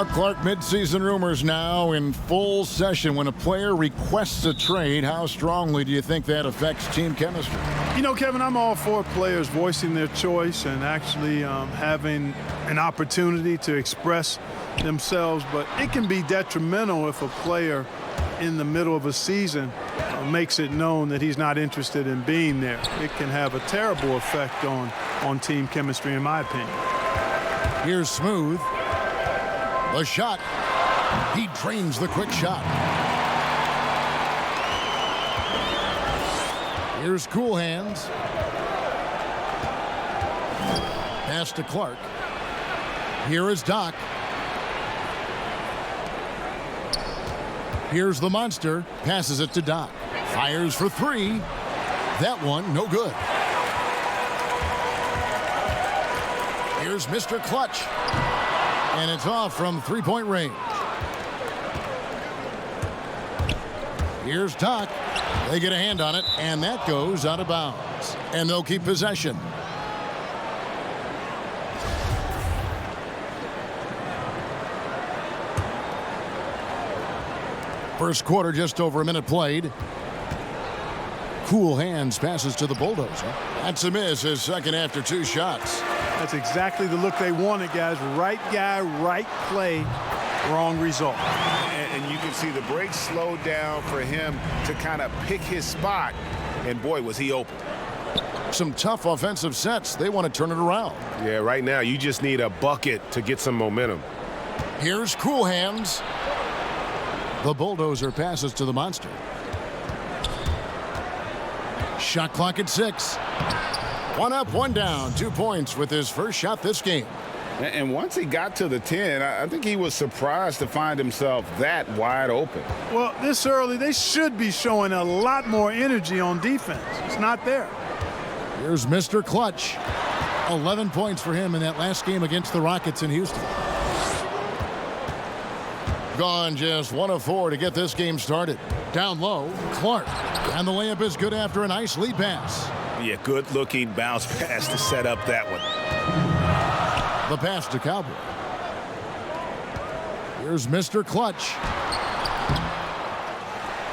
Well, Clark, midseason rumors now in full session. When a player requests a trade, how strongly do you think that affects team chemistry? You know, Kevin, I'm all for players voicing their choice and actually having an opportunity to express themselves, but it can be detrimental if a player in the middle of a season makes it known that he's not interested in being there. It can have a terrible effect on team chemistry, in my opinion. Here's Smooth. The shot. He drains the quick shot. Here's Cool Hands. Pass to Clark. Here is Doc. Here's the monster. Passes it to Doc. Fires for three. That one, no good. Here's Mr. Clutch. And it's off from three-point range. Here's Doc. They get a hand on it, and that goes out of bounds. And they'll keep possession. First quarter, just over a minute played. Cool Hands passes to the Bulldozer. That's a miss, his second after two shots. That's exactly the look they wanted, guys. Right guy, right play, wrong result. And you can see the break slowed down for him to kind of pick his spot. And boy, was he open. Some tough offensive sets. They want to turn it around. Yeah, right now you just need a bucket to get some momentum. Here's Cool Hands. The Bulldozer passes to the monster. Shot clock at 6. One up, one down. 2 points with his first shot this game. And once he got to the 10, I think he was surprised to find himself that wide open. Well, this early, they should be showing a lot more energy on defense. It's not there. Here's Mr. Clutch. 11 points for him in that last game against the Rockets in Houston. Gone just 1 of 4 to get this game started. Down low, Clark. And the layup is good after a nice lead pass. Yeah, good-looking bounce pass to set up that one. The pass to Cowboy. Here's Mr. Clutch.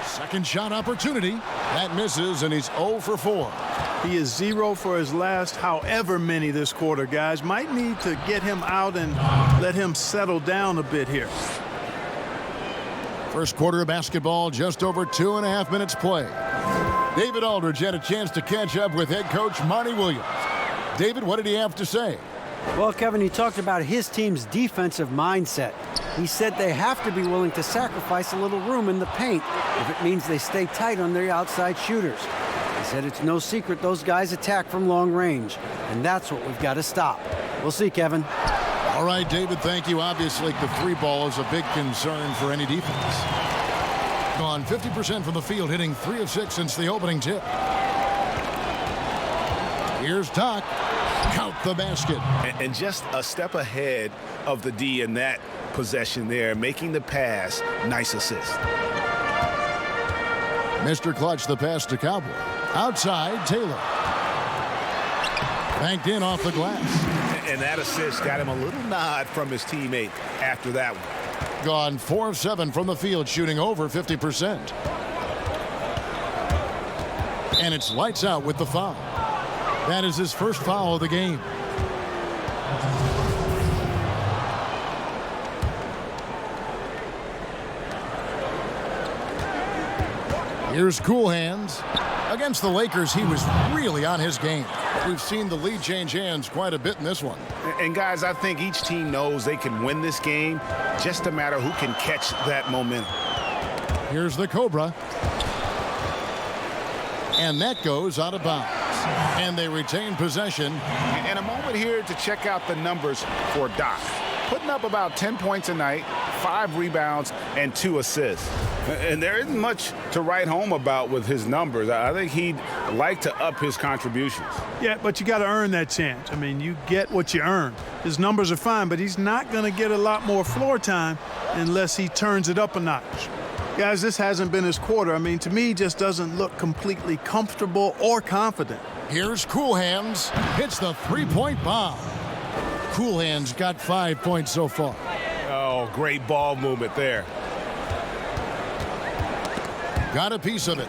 Second shot opportunity. That misses, and he's 0 for 4. He is 0 for his last however many this quarter, guys. Might need to get him out and let him settle down a bit here. First quarter of basketball, just over 2.5 minutes play. David Aldridge had a chance to catch up with head coach Monty Williams. David, what did he have to say? Well, Kevin, he talked about his team's defensive mindset. He said they have to be willing to sacrifice a little room in the paint if it means they stay tight on their outside shooters. He said it's no secret those guys attack from long range, and that's what we've got to stop. We'll see, Kevin. All right, David, thank you. Obviously, the three ball is a big concern for any defense. Gone 50% from the field, hitting 3 of 6 since the opening tip. Here's Doc. Count the basket. And just a step ahead of the D in that possession there, making the pass. Nice assist. Mr. Clutch, the pass to Cowboy. Outside, Taylor. Banked in off the glass. And that assist got him a little nod from his teammate after that one. Gone 4 of 7 from the field, shooting over 50%. And it's lights out with the foul. That is his first foul of the game. Here's Cool Hands. Against the Lakers, he was really on his game. We've seen the lead change hands quite a bit in this one. And guys, I think each team knows they can win this game. Just a matter who can catch that momentum. Here's the Cobra. And that goes out of bounds. And they retain possession. And a moment here to check out the numbers for Doc. Putting up about 10 points a night, 5 rebounds, and 2 assists. And there isn't much to write home about with his numbers. I think he'd like to up his contributions. Yeah, but you got to earn that chance. I mean, you get what you earn. His numbers are fine, but he's not going to get a lot more floor time unless he turns it up a notch. Guys, this hasn't been his quarter. I mean, to me, he just doesn't look completely comfortable or confident. Here's Cool Hands. Hits the three-point bomb. Cool Hands got 5 points so far. Oh, Oh, great ball movement there. Got a piece of it.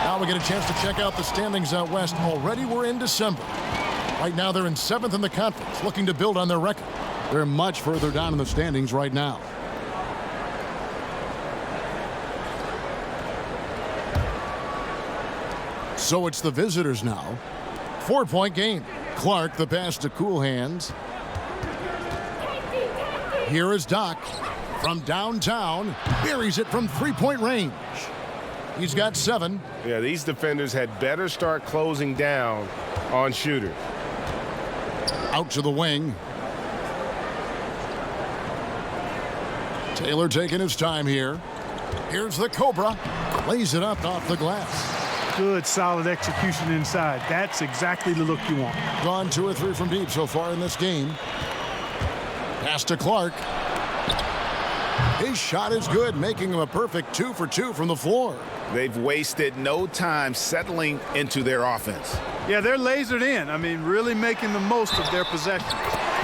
Now we get a chance to check out the standings out west. Already we're in December. Right now they're in 7th in the conference, looking to build on their record. They're much further down in the standings right now. So it's the visitors now. 4-point game. Clark the pass to Cool Hands. Here is Doc from downtown. Buries it from 3-point range. He's got 7. Yeah, these defenders had better start closing down on shooters. Out to the wing. Taylor taking his time here. Here's the Cobra. Lays it up off the glass. Good, solid execution inside. That's exactly the look you want. Gone 2 or 3 from deep so far in this game. Pass to Clark. His shot is good, making him a perfect 2 for 2 from the floor. They've wasted no time settling into their offense. Yeah, they're lasered in. I mean, really making the most of their possession.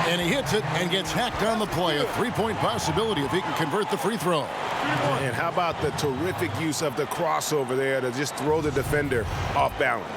And he hits it and gets hacked on the play. A 3-point possibility if he can convert the free throw. And how about the terrific use of the crossover there to just throw the defender off balance.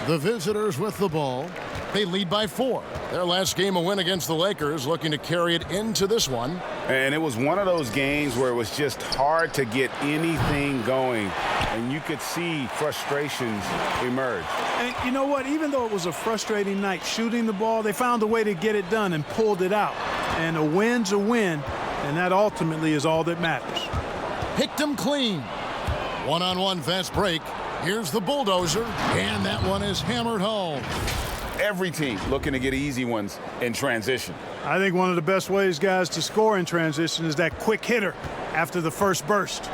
The visitors with the ball. They lead by 4. Their last game a win against the Lakers, looking to carry it into this one. And it was one of those games where it was just hard to get anything going. And you could see frustrations emerge. And you know what? Even though it was a frustrating night shooting the ball, they found a way to get it done and pulled it out. And a win's a win, and that ultimately is all that matters. Picked him clean. One-on-one fast break. Here's the bulldozer, and that one is hammered home. Every team looking to get easy ones in transition. I think one of the best ways, guys, to score in transition is that quick hitter after the first burst.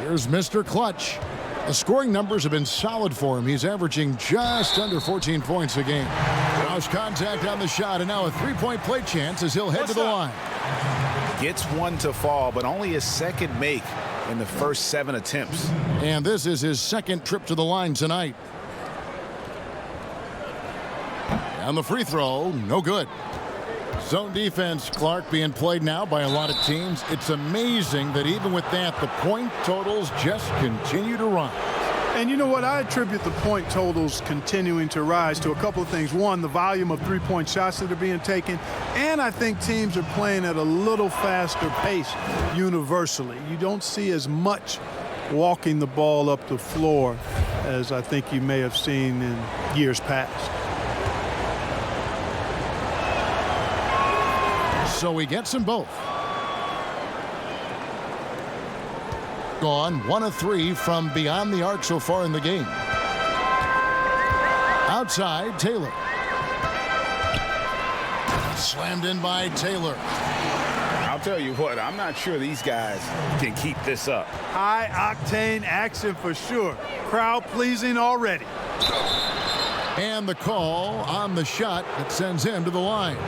Here's Mr. Clutch. The scoring numbers have been solid for him. He's averaging just under 14 points a game. Cross contact on the shot, and now a 3-point play chance as he'll head to the line. Gets one to fall, but only his second make in the first 7 attempts. And this is his second trip to the line tonight. And the free throw, no good. Zone defense, Clark, being played now by a lot of teams. It's amazing that even with that, the point totals just continue to rise. And you know what? I attribute the point totals continuing to rise to a couple of things. One, the volume of three-point shots that are being taken. And I think teams are playing at a little faster pace universally. You don't see as much walking the ball up the floor as I think you may have seen in years past. So he gets them both. Gone 1 of 3 from beyond the arc so far in the game. Outside, Taylor. Slammed in by Taylor. I'll tell you what, I'm not sure these guys can keep this up. High-octane action for sure. Crowd pleasing already. And the call on the shot that sends him to the line.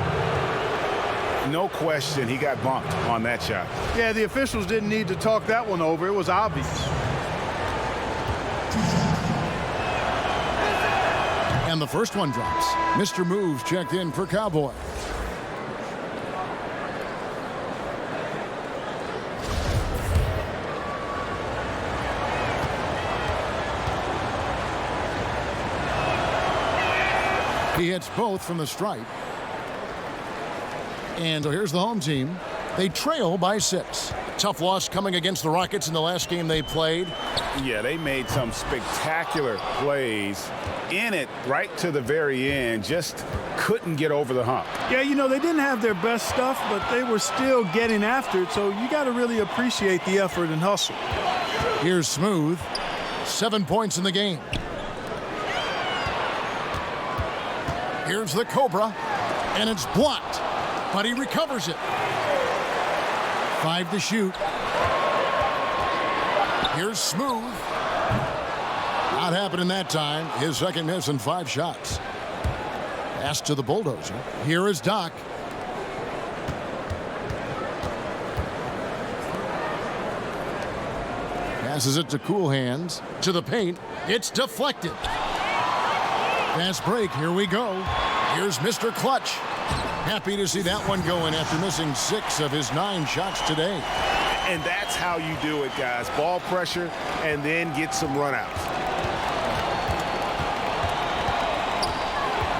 No question he got bumped on that shot. Yeah, the officials didn't need to talk that one over. It was obvious. And the first one drops. Mr. Moves checked in for Cowboy. He hits both from the stripe. And so here's the home team. They trail by 6. Tough loss coming against the Rockets in the last game they played. Yeah, they made some spectacular plays in it right to the very end. Just couldn't get over the hump. Yeah, you know, they didn't have their best stuff, but they were still getting after it. So you got to really appreciate the effort and hustle. Here's Smooth. 7 points in the game. Here's the Cobra. And it's blocked. But he recovers it. 5 to shoot. Here's Smooth. Not happening that time. His second miss in 5 shots. Pass to the bulldozer. Here is Doc. Passes it to Cool Hands. To the paint. It's deflected. Fast break. Here we go. Here's Mr. Clutch. Happy to see that one going after missing 6 of his 9 shots today. And that's how you do it, guys. Ball pressure and then get some runouts.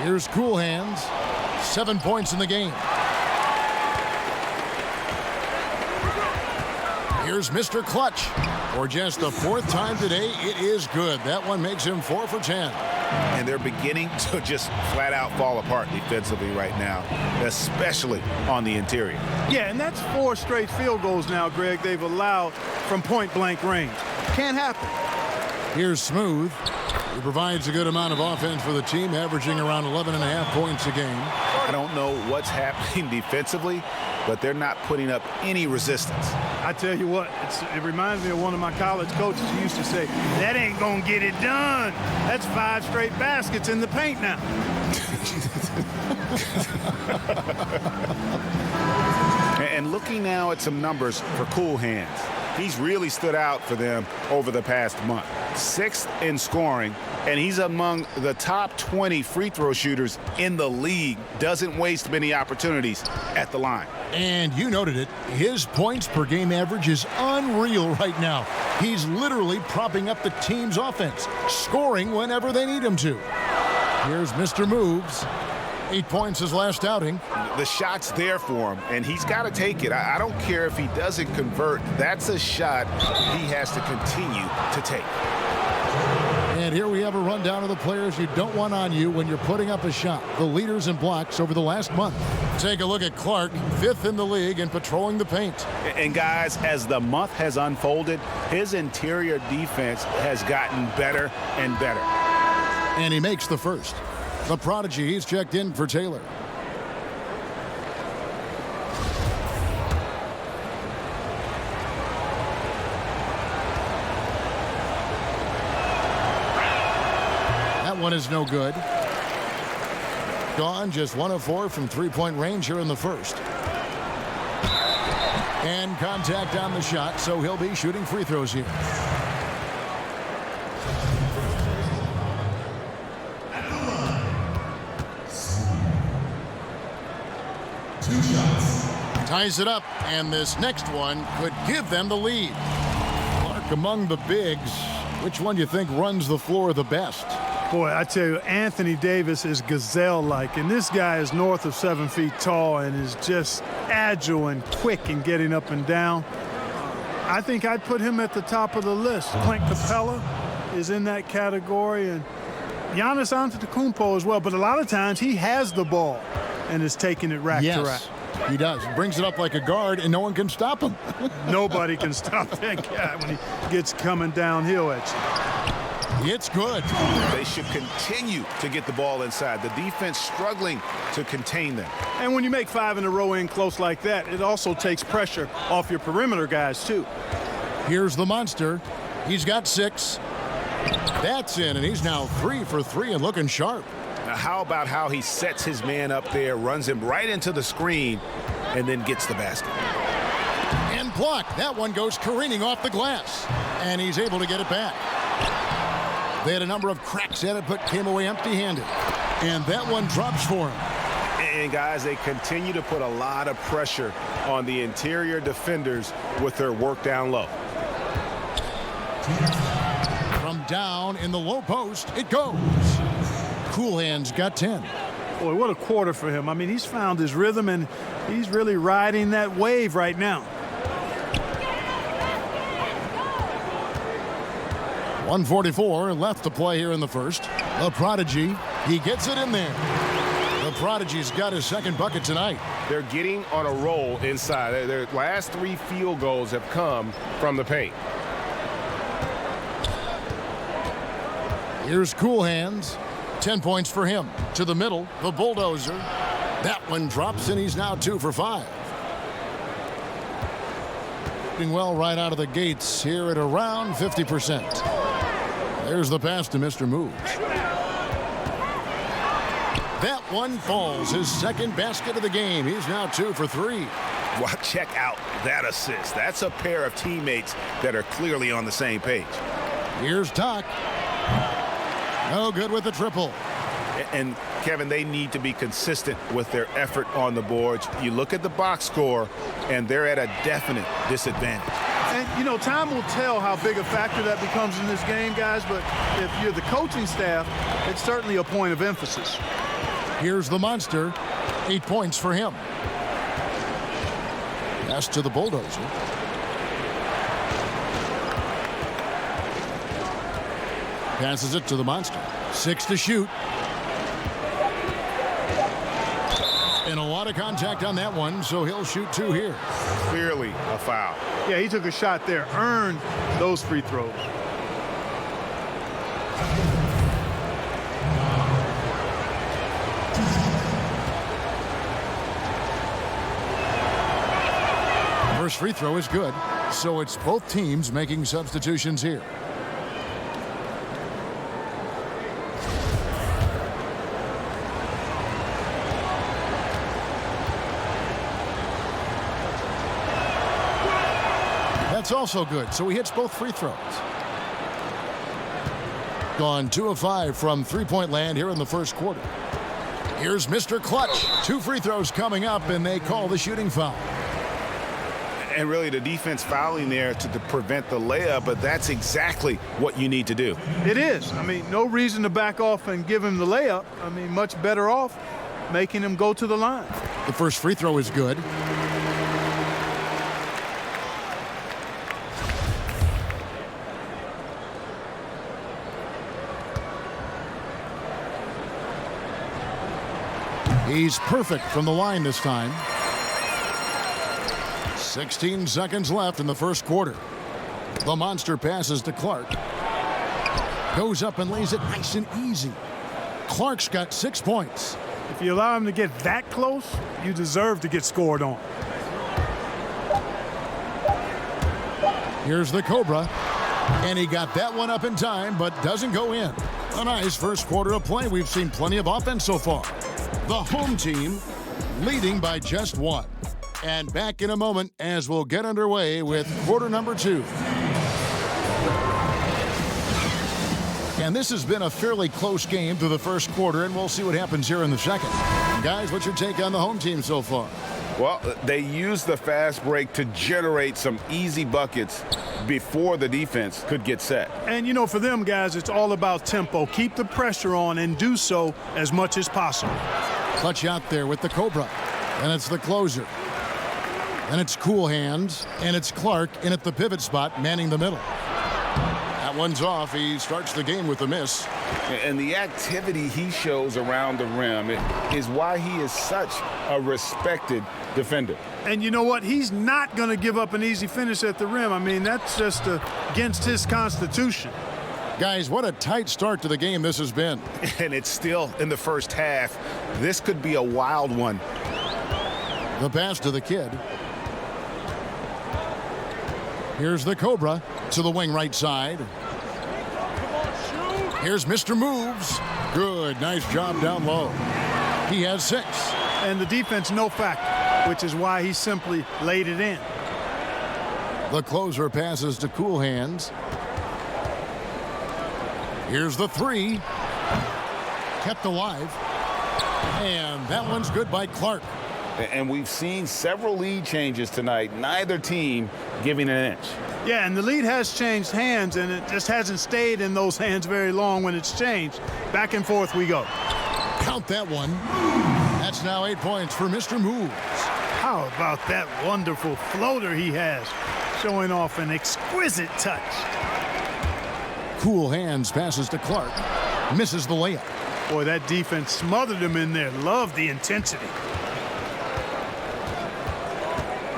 Here's Cool Hands. 7 points in the game. Here's Mr. Clutch. For just the 4th time today, it is good. That one makes him 4 for 10. And they're beginning to just flat out fall apart defensively right now, especially on the interior. Yeah, and that's 4 straight field goals now, Greg, they've allowed from point-blank range. Can't happen. Here's Smooth. He provides a good amount of offense for the team, averaging around 11.5 points a game. I don't know what's happening defensively, but they're not putting up any resistance. I tell you what, it reminds me of one of my college coaches who used to say, that ain't going to get it done. That's 5 straight baskets in the paint now. And looking now at some numbers for Cool Hands. He's really stood out for them over the past month. 6th in scoring, and he's among the top 20 free throw shooters in the league. Doesn't waste many opportunities at the line. And you noted it, his points per game average is unreal right now. He's literally propping up the team's offense, scoring whenever they need him to. Here's Mr. Moves. 8 points his last outing. The shot's there for him, and he's got to take it. I don't care if he doesn't convert. That's a shot he has to continue to take. And here we have a rundown of the players you don't want on you when you're putting up a shot. The leaders in blocks over the last month. Take a look at Clark, 5th in the league and patrolling the paint. And guys, as the month has unfolded, his interior defense has gotten better and better. And he makes the first. The prodigy, he's checked in for Taylor. That one is no good. Gone, just 1 of 4 from 3-point range here in the first. And contact on the shot, so he'll be shooting free throws here. Ties it up, and this next one could give them the lead. Clark among the bigs. Which one do you think runs the floor the best? Boy, I tell you, Anthony Davis is gazelle-like, and this guy is north of 7 feet tall and is just agile and quick in getting up and down. I think I'd put him at the top of the list. Clint Capella is in that category, and Giannis Antetokounmpo as well, but a lot of times he has the ball and is taking it rack to rack. He does. Brings it up like a guard, and no one can stop him. Nobody can stop that guy when he gets coming downhill at you. It's good. They should continue to get the ball inside. The defense struggling to contain them. And when you make 5 in a row in close like that, it also takes pressure off your perimeter guys, too. Here's the monster. He's got 6. That's in, and he's now 3 for 3 and looking sharp. Now, how about how he sets his man up there, runs him right into the screen, and then gets the basket. And blocked. That one goes careening off the glass, and he's able to get it back. They had a number of cracks at it, but came away empty-handed. And that one drops for him. And, guys, they continue to put a lot of pressure on the interior defenders with their work down low. From down in the low post, it goes. Cool Hands got 10. Boy, what a quarter for him. I mean, he's found his rhythm, and he's really riding that wave right now. 1:44 left to play here in the first. The prodigy, he gets it in there. The prodigy's got his second bucket tonight. They're getting on a roll inside. Their last 3 field goals have come from the paint. Here's Cool Hands. 10 points for him. To the middle, the bulldozer. That one drops, and he's now 2 for 5. Doing well right out of the gates here at around 50%. There's the pass to Mr. Moves. That one falls. His second basket of the game. He's now 2 for 3. Well, check out that assist. That's a pair of teammates that are clearly on the same page. Here's Doc. No good with the triple. And, Kevin, they need to be consistent with their effort on the boards. You look at the box score, and they're at a definite disadvantage. And, you know, time will tell how big a factor that becomes in this game, guys, but if you're the coaching staff, it's certainly a point of emphasis. Here's the monster. 8 points for him. Pass to the bulldozer. Passes it to the monster. 6 to shoot. And a lot of contact on that one, so he'll shoot 2 here. Clearly a foul. Yeah, he took a shot there, earned those free throws. First free throw is good, so it's both teams making substitutions here. That's also good, so he hits both free throws. Gone 2 of 5 from three-point land here in the first quarter. Here's Mr. Clutch. 2 free throws coming up, and they call the shooting foul. And really the defense fouling there to prevent the layup, but that's exactly what you need to do. It is. I mean, no reason to back off and give him the layup. I mean, much better off making him go to the line. The first free throw is good. He's perfect from the line this time. 16 seconds left in the first quarter. The monster passes to Clark. Goes up and lays it nice and easy. Clark's got 6 points. If you allow him to get that close, you deserve to get scored on. Here's the Cobra. And he got that one up in time, but doesn't go in. A nice first quarter of play. We've seen plenty of offense so far. The home team leading by just 1. And back in a moment as we'll get underway with quarter number 2. And this has been a fairly close game through the first quarter, and we'll see what happens here in the second. Guys, what's your take on the home team so far? Well, they used the fast break to generate some easy buckets before the defense could get set. And, you know, for them, guys, it's all about tempo. Keep the pressure on and do so as much as possible. Clutch out there with the Cobra. And it's the closer. And it's Cool Hands. And it's Clark in at the pivot spot, manning the middle. That one's off. He starts the game with a miss. And the activity he shows around the rim is why he is such a respected defender. And you know what? He's not going to give up an easy finish at the rim. I mean, that's just against his constitution. Guys, what a tight start to the game this has been. And it's still in the first half. This could be a wild one. The pass to the kid. Here's the Cobra to the wing right side. Here's Mr. Moves. Good, nice job down low. He has 6. And the defense no factor, which is why he simply laid it in. The closer passes to Cool Hands. Here's the 3. Kept alive. And that one's good by Clark. And we've seen several lead changes tonight. Neither team giving an inch. Yeah, and the lead has changed hands, and it just hasn't stayed in those hands very long when it's changed. Back and forth we go. Count that one. That's now 8 points for Mr. Moves. How about that wonderful floater he has, showing off an exquisite touch. Cool Hands passes to Clark. Misses the layup. Boy, that defense smothered him in there. Love the intensity.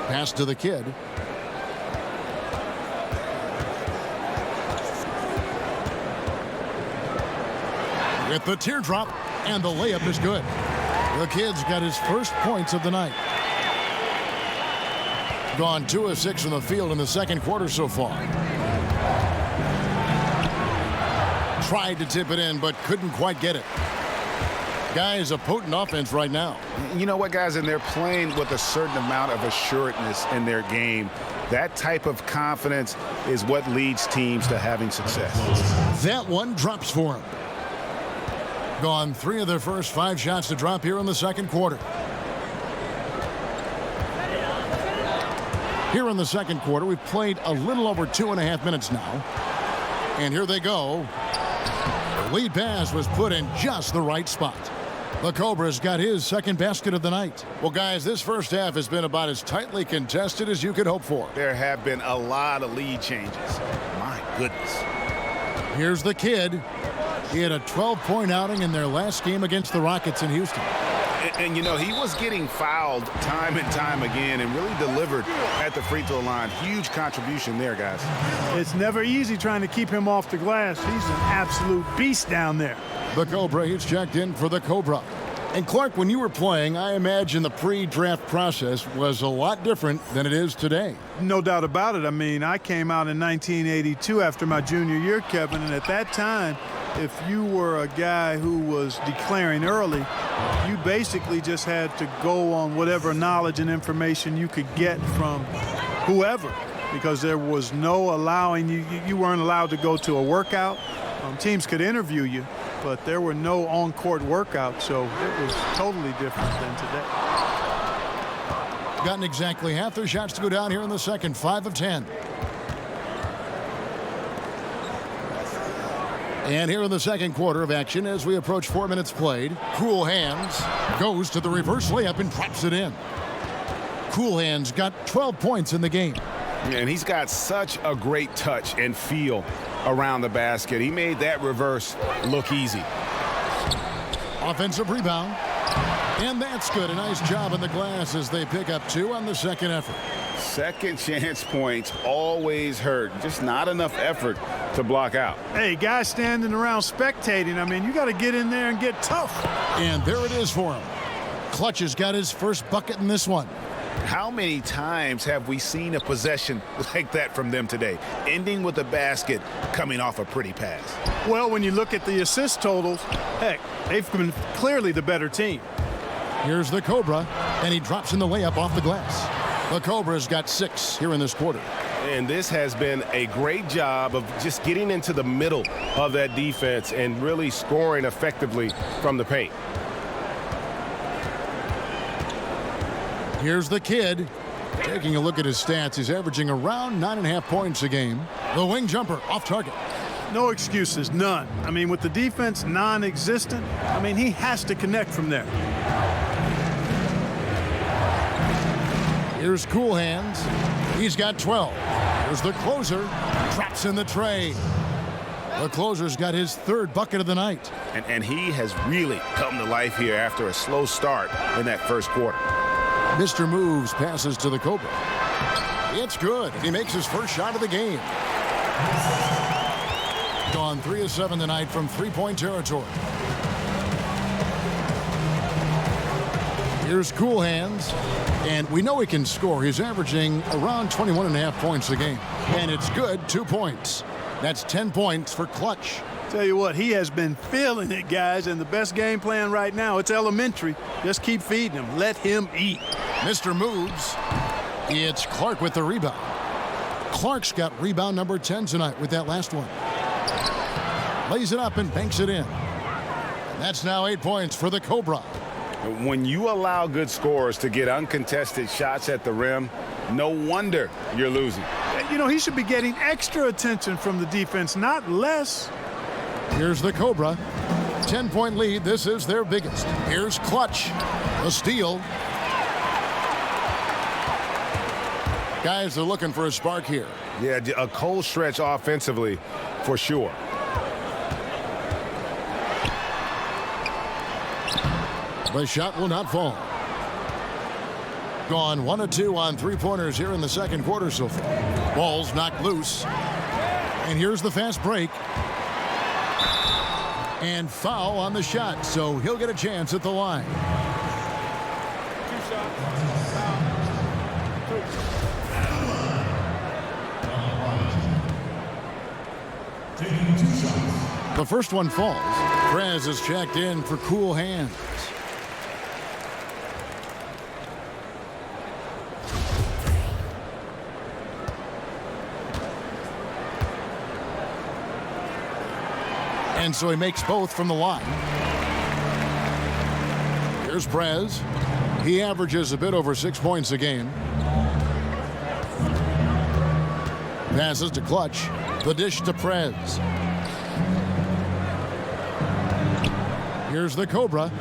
Pass to the kid. With the teardrop, and the layup is good. The kid's got his first points of the night. Gone 2 of 6 from the field in the second quarter so far. Tried to tip it in, but couldn't quite get it. Guys, a potent offense right now. You know what, guys? And they're playing with a certain amount of assuredness in their game. That type of confidence is what leads teams to having success. That one drops for him. Gone 3 of their first 5 shots to drop here in the second quarter. Here in the second quarter, we've played a little over 2.5 minutes now. And here they go. The lead pass was put in just the right spot. The Cobra's got his second basket of the night. Well, guys, this first half has been about as tightly contested as you could hope for. There have been a lot of lead changes. My goodness. Here's the kid. He had a 12-point outing in their last game against the Rockets in Houston. And, you know, he was getting fouled time and time again and really delivered at the free throw line. Huge contribution there, guys. It's never easy trying to keep him off the glass. He's an absolute beast down there. The Cobra, he's checked in for the Cobra. And Clark, when you were playing, I imagine the pre-draft process was a lot different than it is today. No doubt about it. I mean, I came out in 1982 after my junior year, Kevin, and at that time, if you were a guy who was declaring early, you basically just had to go on whatever knowledge and information you could get from whoever, because there was no allowing you weren't allowed to go to a workout. Teams could interview you, but there were no on-court workouts, so it was totally different than today. Gotten exactly half their shots to go down here in the second, 5 of 10. And here in the second quarter of action, as we approach 4 minutes played, Cool Hands goes to the reverse layup and drops it in. Cool Hands got 12 points in the game. And he's got such a great touch and feel around the basket. He made that reverse look easy. Offensive rebound. And that's good. A nice job in the glass as they pick up 2 on the second effort. Second chance points always hurt. Just not enough effort to block out. Hey, guys standing around spectating, I mean, you got to get in there and get tough. And there it is for him. Clutch has got his first bucket in this one. How many times have we seen a possession like that from them today, ending with a basket coming off a pretty pass? Well, when you look at the assist totals, heck, they've been clearly the better team. Here's the Cobra, and he drops in the layup off the glass. The Cobra's got 6 here in this quarter. And this has been a great job of just getting into the middle of that defense and really scoring effectively from the paint. Here's the kid. Taking a look at his stats, he's averaging around 9.5 points a game. The wing jumper off target. No excuses, none. I mean, with the defense non-existent, I mean, he has to connect from there. Here's Cool Hands. He's got 12. Here's the closer. Drops in the tray. The closer's got his 3rd bucket of the night. And he has really come to life here after a slow start in that first quarter. Mr. Moves passes to the Cobra. It's good. He makes his first shot of the game. Gone 3 of 7 tonight from 3-point territory. Here's Cool Hands. And we know he can score. He's averaging around 21.5 points a game. And it's good, 2 points. That's 10 points for Clutch. Tell you what, he has been feeling it, guys, and the best game plan right now, it's elementary. Just keep feeding him. Let him eat. Mr. Moves. It's Clark with the rebound. Clark's got rebound number 10 tonight with that last one. Lays it up and banks it in. And that's now 8 points for the Cobra. When you allow good scorers to get uncontested shots at the rim, no wonder you're losing. You know, he should be getting extra attention from the defense, not less. Here's the Cobra. 10-point lead. This is their biggest. Here's Clutch. A steal. Guys are looking for a spark here. Yeah, a cold stretch offensively for sure. The shot will not fall. Gone 1 of 2 on 3-pointers here in the second quarter so far. Ball's knocked loose. And here's the fast break. And foul on the shot, so he'll get a chance at the line. The first one falls. Prez is checked in for cool hands. And so he makes both from the line. Here's Prez. He averages a bit over 6 points a game. Passes to Clutch. The dish to Prez. Here's the Cobra.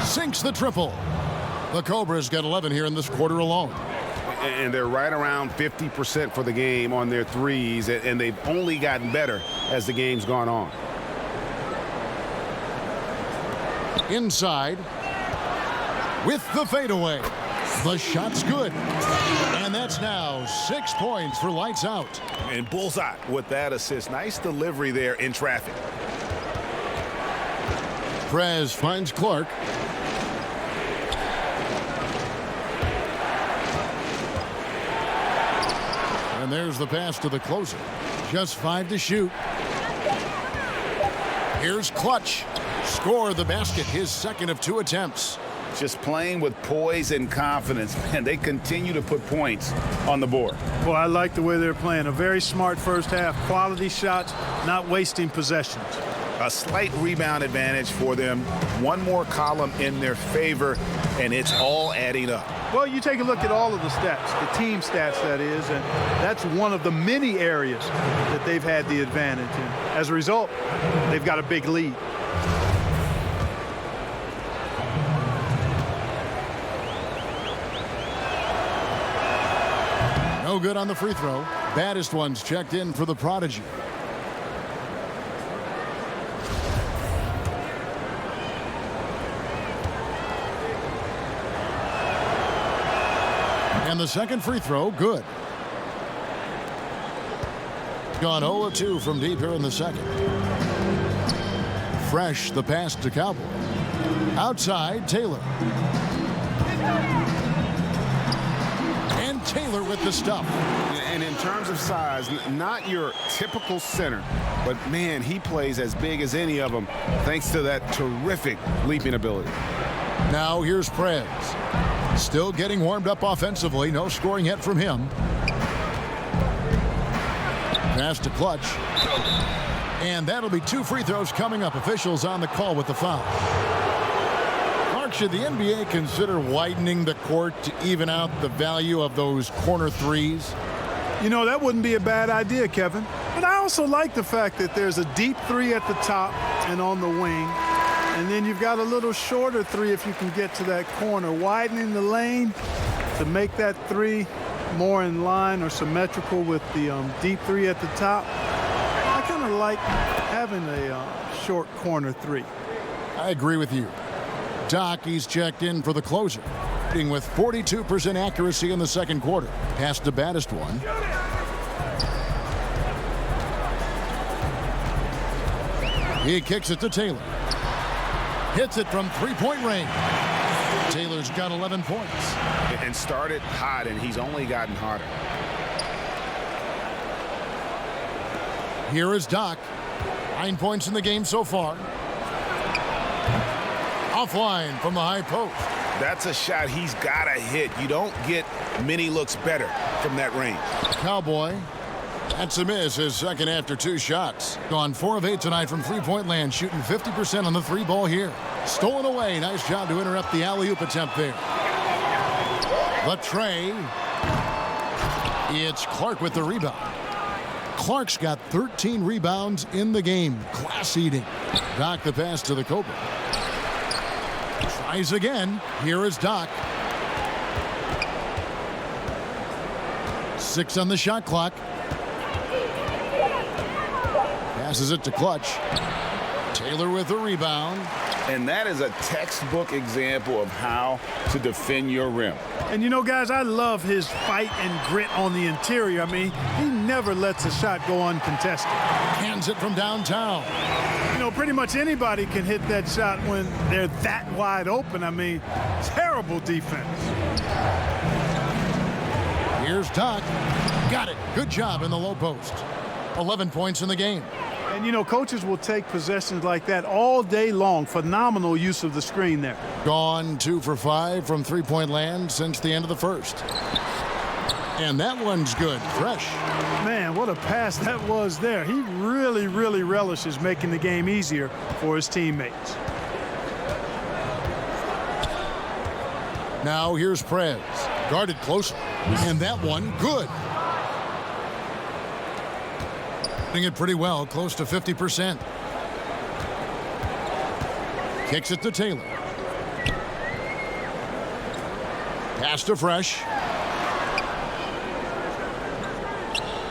Sinks the triple. The Cobra's got 11 here in this quarter alone. And they're right around 50% for the game on their threes, and they've only gotten better as the game's gone on. Inside with the fadeaway. The shot's good. And that's now 6 points for lights out. And bullseye with that assist. Nice delivery there in traffic. Prez finds Clark. And there's the pass to the closer. Just 5 to shoot. Here's Clutch. Score the basket, his second of 2 attempts. Just playing with poise and confidence, and they continue to put points on the board. Well, I like the way they're playing. A very smart first half. Quality shots, not wasting possessions. A slight rebound advantage for them. One more column in their favor, and it's all adding up. Well, you take a look at all of the stats, the team stats, that is, and that's one of the many areas that they've had the advantage. And as a result, they've got a big lead. No good on the free throw. Baddest ones checked in for the Prodigy. And the second free throw, good. Gone 0 of 2 from deep here in the second. Fresh, the pass to Cowboy. Outside, Taylor. And Taylor with the stuff. And in terms of size, not your typical center, but man, he plays as big as any of them thanks to that terrific leaping ability. Now here's Prez. Still getting warmed up offensively. No scoring yet from him. Pass to Clutch. And that'll be 2 free throws coming up. Officials on the call with the foul. Mark, should the NBA consider widening the court to even out the value of those corner threes? You know, that wouldn't be a bad idea, Kevin. But I also like the fact that there's a deep three at the top and on the wing. And then you've got a little shorter three if you can get to that corner. Widening the lane to make that three more in line or symmetrical with the deep three at the top. I kind of like having a short corner three. I agree with you. Doc, he's checked in for the closer. With 42% accuracy in the second quarter. Past the baddest one. He kicks it to Taylor. Hits it from 3-point range. Taylor's got 11 points. And started hot, and he's only gotten hotter. Here is Doc. 9 points in the game so far. Offline from the high post. That's a shot he's got to hit. You don't get many looks better from that range. Cowboy. That's a miss, his second after 2 shots. Gone 4 of 8 tonight from 3-point land, shooting 50% on the 3 ball here. Stolen away. Nice job to interrupt the alley-oop attempt there. The tray. It's Clark with the rebound. Clark's got 13 rebounds in the game. Class eating. Doc the pass to the Cobra. Tries again. Here is Doc. 6 on the shot clock. Passes it to Clutch. Taylor with the rebound. And that is a textbook example of how to defend your rim. And you know, guys, I love his fight and grit on the interior. I mean, he never lets a shot go uncontested. Hands it from downtown. You know, pretty much anybody can hit that shot when they're that wide open. I mean, terrible defense. Here's Doc. Got it. Good job in the low post. 11 points in the game. And, you know, coaches will take possessions like that all day long. Phenomenal use of the screen there. Gone 2 for 5 from three-point land since the end of the first. And that one's good. Fresh. Man, what a pass that was there. He really, really relishes making the game easier for his teammates. Now here's Prez. Guarded closely. And that one, good. Doing it pretty well, close to 50%. Kicks it to Taylor. Pass to Fresh.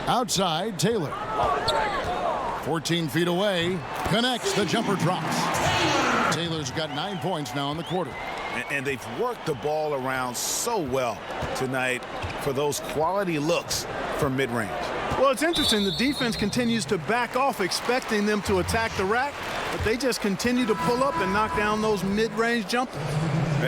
Outside, Taylor. 14 feet away. Connects. The jumper drops. Taylor's got 9 points now in the quarter. And they've worked the ball around so well tonight for those quality looks from mid-range. Well, it's interesting. The defense continues to back off, expecting them to attack the rack, but they just continue to pull up and knock down those mid-range jumpers.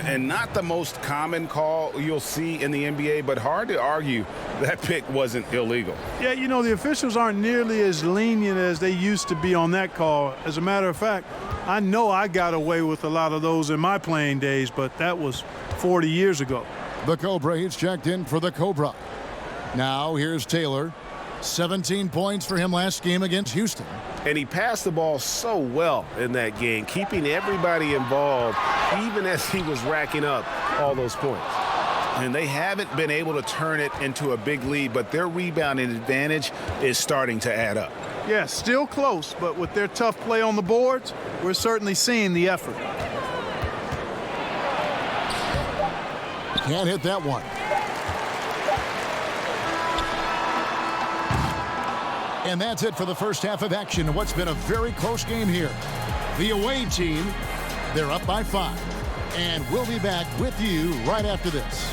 And not the most common call you'll see in the NBA, but hard to argue that pick wasn't illegal. Yeah, you know, the officials aren't nearly as lenient as they used to be on that call. As a matter of fact, I know I got away with a lot of those in my playing days, but that was 40 years ago. The Cobra, he's checked in for the Cobra. Now here's Taylor. 17 points for him last game against Houston. And he passed the ball so well in that game, keeping everybody involved, even as he was racking up all those points. And they haven't been able to turn it into a big lead, but their rebounding advantage is starting to add up. Yeah, still close, but with their tough play on the boards, we're certainly seeing the effort. Can't hit that one. And that's it for the first half of action in what's been a very close game here. The away team, they're up by 5. And we'll be back with you right after this.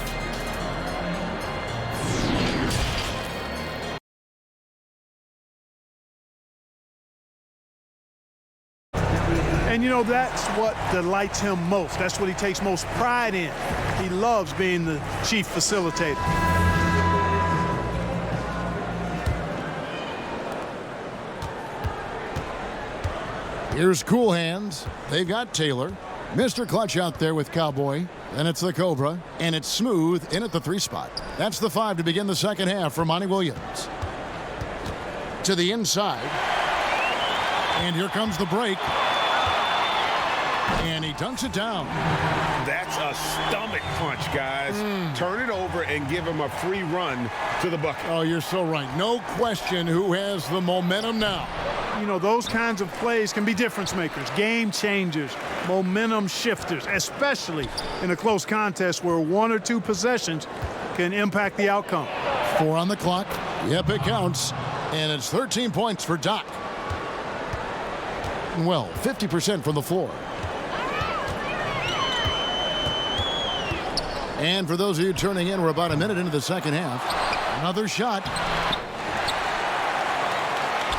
And, you know, that's what delights him most. That's what he takes most pride in. He loves being the chief facilitator. Here's Cool Hands. They've got Taylor. Mr. Clutch out there with Cowboy. Then it's the Cobra. And it's Smooth in at the 3 spot. That's the 5 to begin the second half for Monty Williams. To the inside. And here comes the break. And he dunks it down. That's a stomach punch, guys. Turn it over and give him a free run to the bucket. Oh, you're so right. No question who has the momentum now. You know, those kinds of plays can be difference makers, game changers, momentum shifters, especially in a close contest where 1 or 2 possessions can impact the outcome. 4 on the clock. Yep, it counts. And it's 13 points for Doc. Well, 50% from the floor. And for those of you turning in, we're about a minute into the second half. Another shot.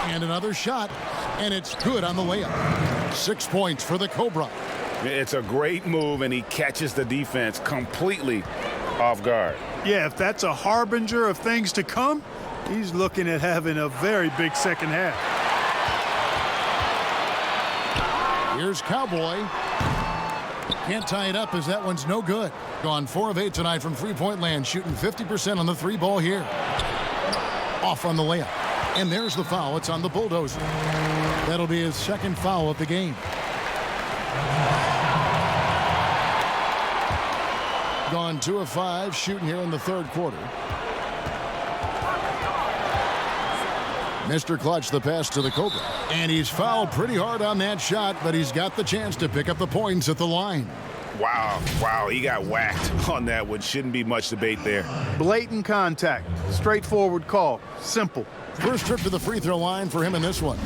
And another shot. And it's good on the layup. 6 points for the Cobra. It's a great move, and he catches the defense completely off guard. Yeah, if that's a harbinger of things to come, he's looking at having a very big second half. Here's Cowboy. Can't tie it up as that one's no good. Gone 4 of 8 tonight from three-point land, shooting 50% on the 3 ball here. Off on the layup. And there's the foul. It's on the Bulldozer. That'll be his second foul of the game. Gone 2 of 5, shooting here in the third quarter. Mr. Clutch, the pass to the Cobra. And he's fouled pretty hard on that shot, but he's got the chance to pick up the points at the line. Wow, he got whacked on that one. Shouldn't be much debate there. Blatant contact, straightforward call, simple. First trip to the free throw line for him in this one.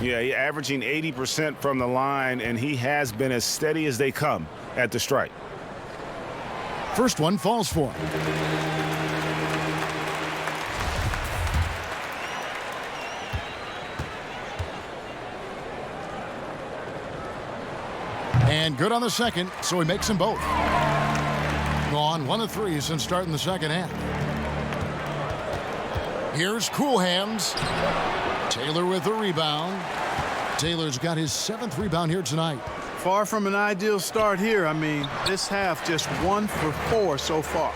Yeah, he's averaging 80% from the line, and he has been as steady as they come at the strike. First one falls for him. And good on the second, so he makes them both. Gone 1 of 3 since starting the second half. Here's Cool Hands. Taylor with the rebound. Taylor's got his 7th rebound here tonight. Far from an ideal start here. I mean, this half just 1 for 4 so far.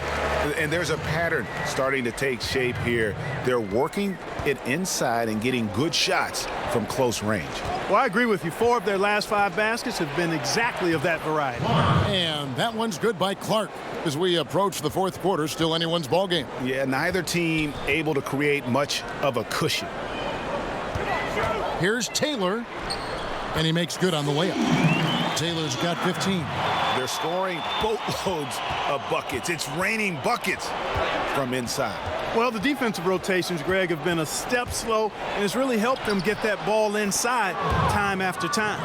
And there's a pattern starting to take shape here. They're working it inside and getting good shots from close range. Well, I agree with you. 4 of their last 5 baskets have been exactly of that variety. And that one's good by Clark. As we approach the 4th quarter, still anyone's ball game. Yeah, neither team able to create much of a cushion. Here's Taylor, and he makes good on the layup. Taylor's got 15. They're scoring boatloads of buckets. It's raining buckets from inside. Well, the defensive rotations, Greg, have been a step slow, and it's really helped them get that ball inside time after time.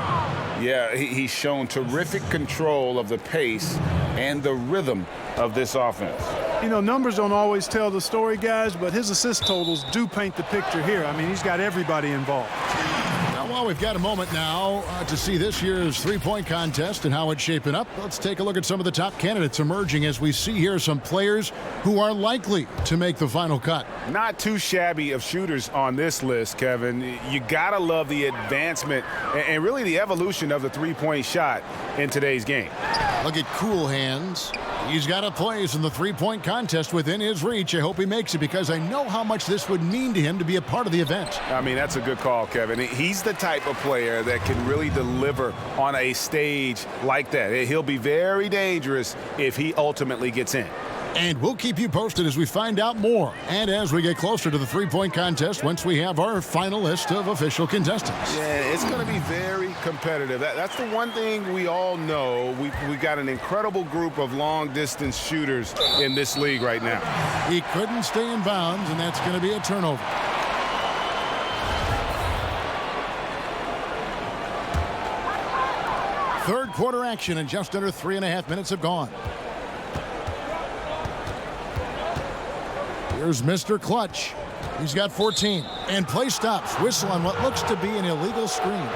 Yeah, he's shown terrific control of the pace and the rhythm of this offense. You know, numbers don't always tell the story, guys, but his assist totals do paint the picture here. I mean, he's got everybody involved. Well, we've got a moment now to see this year's three-point contest and how it's shaping up. Let's take a look at some of the top candidates emerging as we see here some players who are likely to make the final cut. Not too shabby of shooters on this list, Kevin. You gotta love the advancement and really the evolution of the three-point shot in today's game. Look at Cool Hands. He's got a place in the three-point contest within his reach. I hope he makes it because I know how much this would mean to him to be a part of the event. I mean, that's a good call, Kevin. He's the type of player that can really deliver on a stage like that. He'll be very dangerous if he ultimately gets in. And we'll keep you posted as we find out more and as we get closer to the three-point contest once we have our final list of official contestants. Yeah, it's going to be very competitive. That's the one thing we all know. We've got an incredible group of long-distance shooters in this league right now. He couldn't stay in bounds, and that's going to be a turnover. Third quarter action, and just under 3.5 minutes have gone. Here's Mr. Clutch. He's got 14. And play stops. Whistle on what looks to be an illegal screen.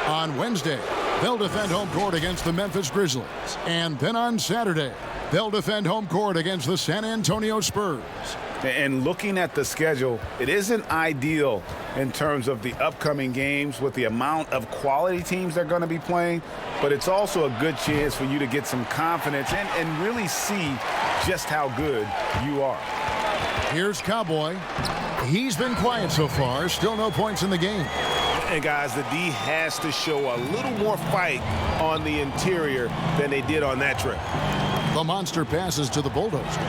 On Wednesday, they'll defend home court against the Memphis Grizzlies. And then on Saturday, they'll defend home court against the San Antonio Spurs. And looking at the schedule, it isn't ideal in terms of the upcoming games with the amount of quality teams they're going to be playing, but it's also a good chance for you to get some confidence and really see just how good you are. Here's Cowboy. He's been quiet so far. Still no points in the game. And guys, the D has to show a little more fight on the interior than they did on that trip. The monster passes to the Bulldozer.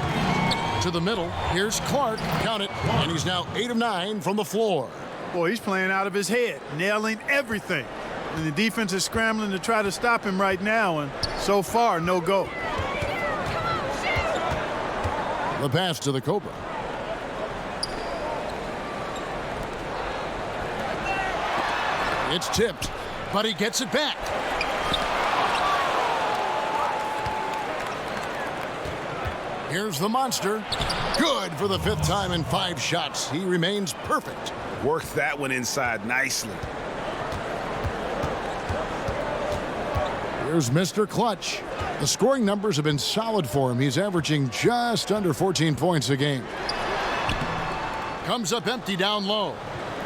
To the middle, here's Clark, count it, and he's now 8 of 9 from the floor. Boy, he's playing out of his head, nailing everything. And the defense is scrambling to try to stop him right now, and so far, no go. The pass to the Cobra. It's tipped, but he gets it back. Here's the monster. Good for the 5th time in 5 shots. He remains perfect. Worked that one inside nicely. Here's Mr. Clutch. The scoring numbers have been solid for him. He's averaging just under 14 points a game. Comes up empty down low.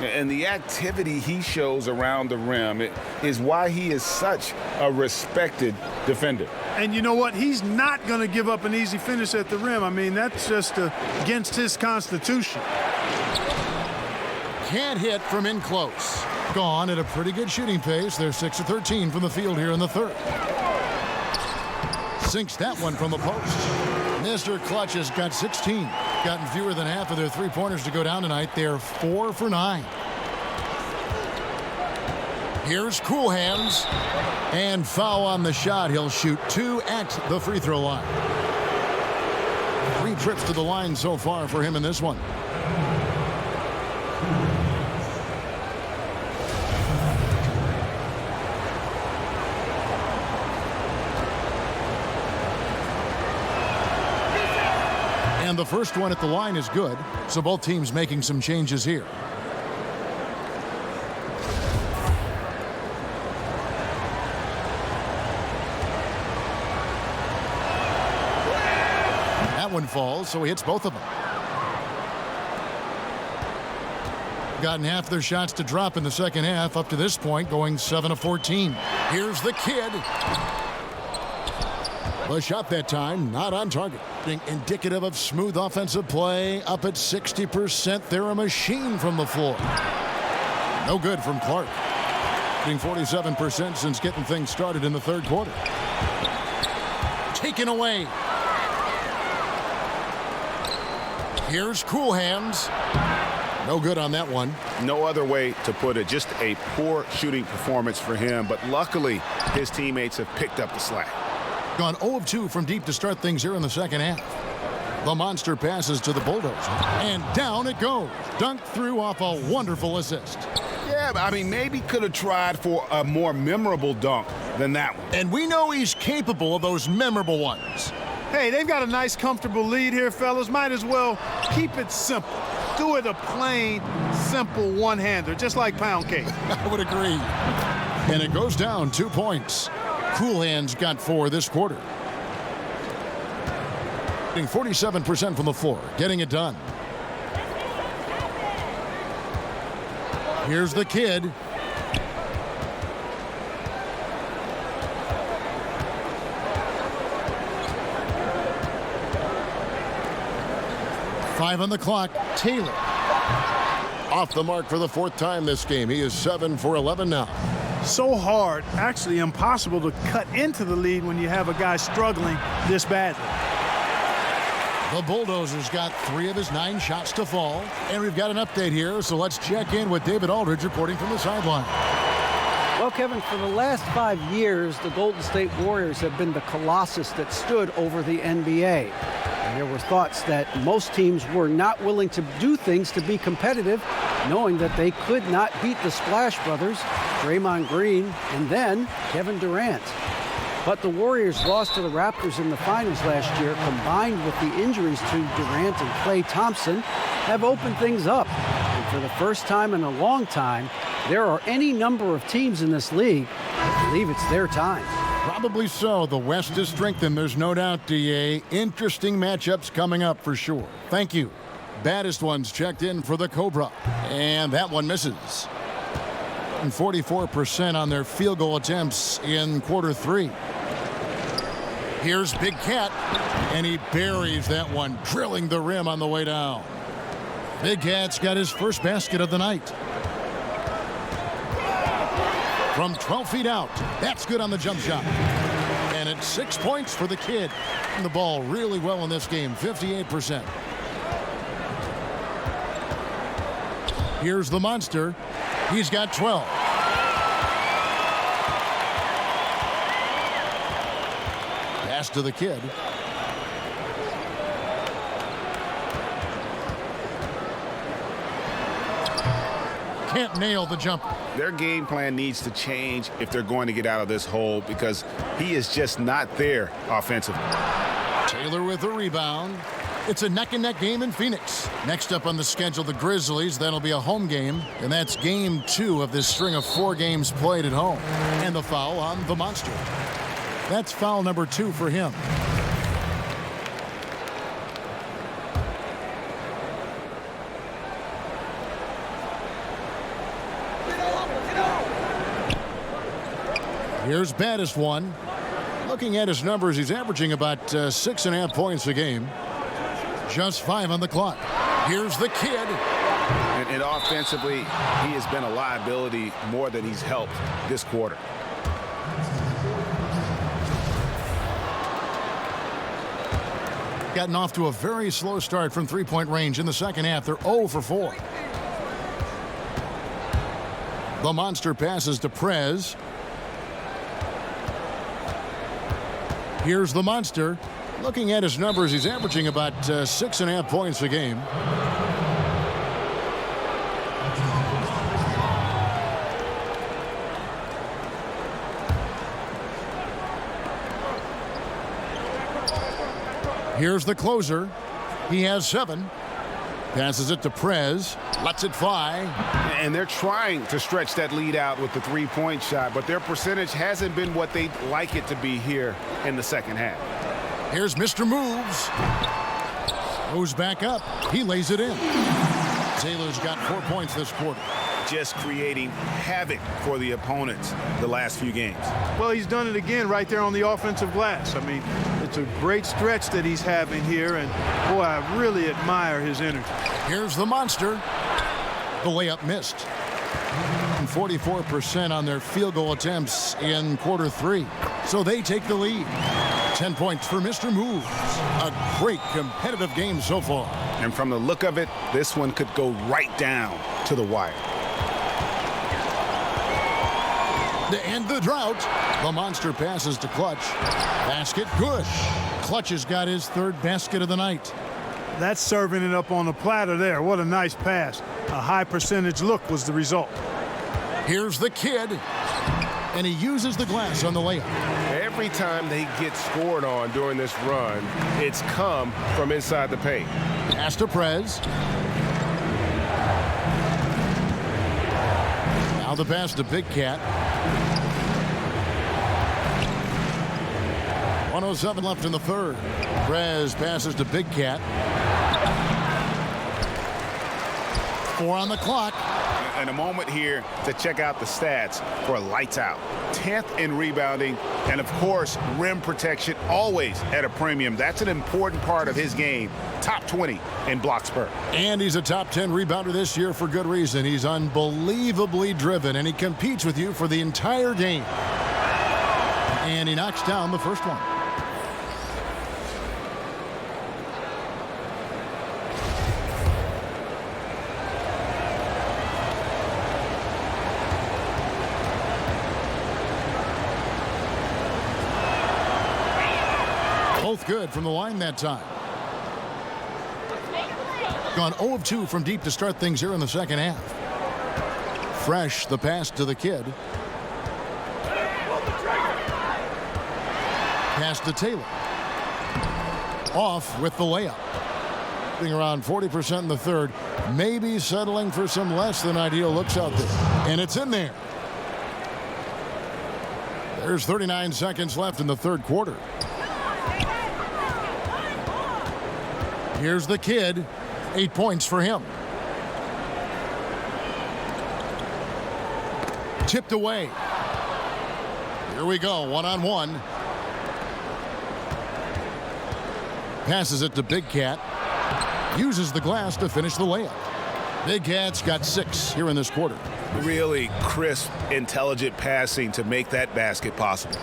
And the activity he shows around the rim is why he is such a respected defender. And you know what? He's not going to give up an easy finish at the rim. I mean, that's just against his constitution. Can't hit from in close. Gone at a pretty good shooting pace. They're 6 of 13 from the field here in the third. Sinks that one from the post. Mr. Clutch has got 16. Gotten fewer than half of their three-pointers to go down tonight. They're 4 for 9. Here's Cool Hands. And foul on the shot. He'll shoot 2 at the free throw line. 3 trips to the line so far for him in this one. And the first one at the line is good, so both teams making some changes here. That one falls, so he hits both of them. Gotten half their shots to drop in the second half up to this point, going 7 of 14. Here's the kid. The shot that time, not on target. Indicative of smooth offensive play. Up at 60%. They're a machine from the floor. No good from Clark. Shooting 47% since getting things started in the third quarter. Taken away. Here's Cool Hands. No good on that one. No other way to put it. Just a poor shooting performance for him. But luckily, his teammates have picked up the slack. Gone 0 of 2 from deep to start things here in the second half. The monster passes to the Bulldozer. And down it goes. Dunked through off a wonderful assist. Yeah, I mean, maybe could have tried for a more memorable dunk than that one. And we know he's capable of those memorable ones. Hey, they've got a nice, comfortable lead here, fellas. Might as well keep it simple. Do it a plain, simple one-hander, just like pound cake. I would agree. And it goes down 2 points. Cool Hands got 4 this quarter. Getting 47% from the floor, getting it done. Here's the kid. Five on the clock. Taylor. Off the mark for the 4th time this game. He is 7 for 11 now. So hard, actually impossible to cut into the lead when you have a guy struggling this badly. The Bulldozers got 3 of his 9 shots to fall. And we've got an update here, so let's check in with David Aldridge reporting from the sideline. Well, Kevin, for the last 5 years, the Golden State Warriors have been the colossus that stood over the NBA. And there were thoughts that most teams were not willing to do things to be competitive, knowing that they could not beat the Splash Brothers, Draymond Green, and then Kevin Durant. But the Warriors lost to the Raptors in the finals last year, combined with the injuries to Durant and Klay Thompson, have opened things up. And for the first time in a long time, there are any number of teams in this league that believe it's their time. Probably so. The West is strengthened, there's no doubt, DA. Interesting matchups coming up for sure. Thank you. Baddest ones checked in for the Cobra. And that one misses. And 44% on their field goal attempts in quarter 3. Here's Big Cat, and he buries that one, drilling the rim on the way down. Big Cat's got his first basket of the night. From 12 feet out, that's good on the jump shot. And it's 6 points for the kid. And the ball really well in this game, 58%. Here's the monster. He's got 12. Pass to the kid. Can't nail the jumper. Their game plan needs to change if they're going to get out of this hole because he is just not there offensively. Taylor with a rebound. It's a neck-and-neck game in Phoenix. Next up on the schedule, the Grizzlies. That'll be a home game, and that's game 2 of this string of 4 games played at home. And the foul on the monster. That's foul number 2 for him. Here's baddest one. Looking at his numbers, he's averaging about 6.5 points a game. Just 5 on the clock. Here's the kid. And offensively, he has been a liability more than he's helped this quarter. Gotten off to a very slow start from three-point range in the second half. They're 0 for 4. The monster passes to Prez. Here's the monster. Looking at his numbers, he's averaging about 6.5 points a game. Here's the closer. He has 7. Passes it to Prez. Lets it fly. And they're trying to stretch that lead out with the three-point shot, but their percentage hasn't been what they'd like it to be here in the second half. Here's Mr. Moves. Moves back up. He lays it in. Taylor's got 4 points this quarter. Just creating havoc for the opponents the last few games. Well, he's done it again right there on the offensive glass. I mean, it's a great stretch that he's having here, and boy, I really admire his energy. Here's the monster. The layup missed. 44% on their field goal attempts in quarter 3. So they take the lead. 10 points for Mr. Moves. A great competitive game so far. And from the look of it, this one could go right down to the wire. To end the drought, the monster passes to Clutch. Basket good. Clutch has got his 3rd basket of the night. That's serving it up on the platter there. What a nice pass. A high percentage look was the result. Here's the kid, and he uses the glass on the layup. Every time they get scored on during this run, it's come from inside the paint. Pass to Prez. Now the pass to Big Cat. 1:07 left in the 3rd. Prez passes to Big Cat. 4 on the clock. And a moment here to check out the stats for lights out. 10th in rebounding, and of course, rim protection always at a premium. That's an important part of his game. Top 20 in block spurt. And he's a top 10 rebounder this year for good reason. He's unbelievably driven, and he competes with you for the entire game. And he knocks down the first one. Both good from the line that time. Gone 0 of 2 from deep to start things here in the second half. Fresh, the pass to the kid. Pass to Taylor. Off with the layup. Being around 40% in the 3rd. Maybe settling for some less than ideal looks out there. And it's in there. There's 39 seconds left in the 3rd quarter. Here's the kid. 8 points for him. Tipped away. Here we go, 1-on-1. Passes it to Big Cat. Uses the glass to finish the layup. Big Cat's got 6 here in this quarter. Really crisp, intelligent passing to make that basket possible.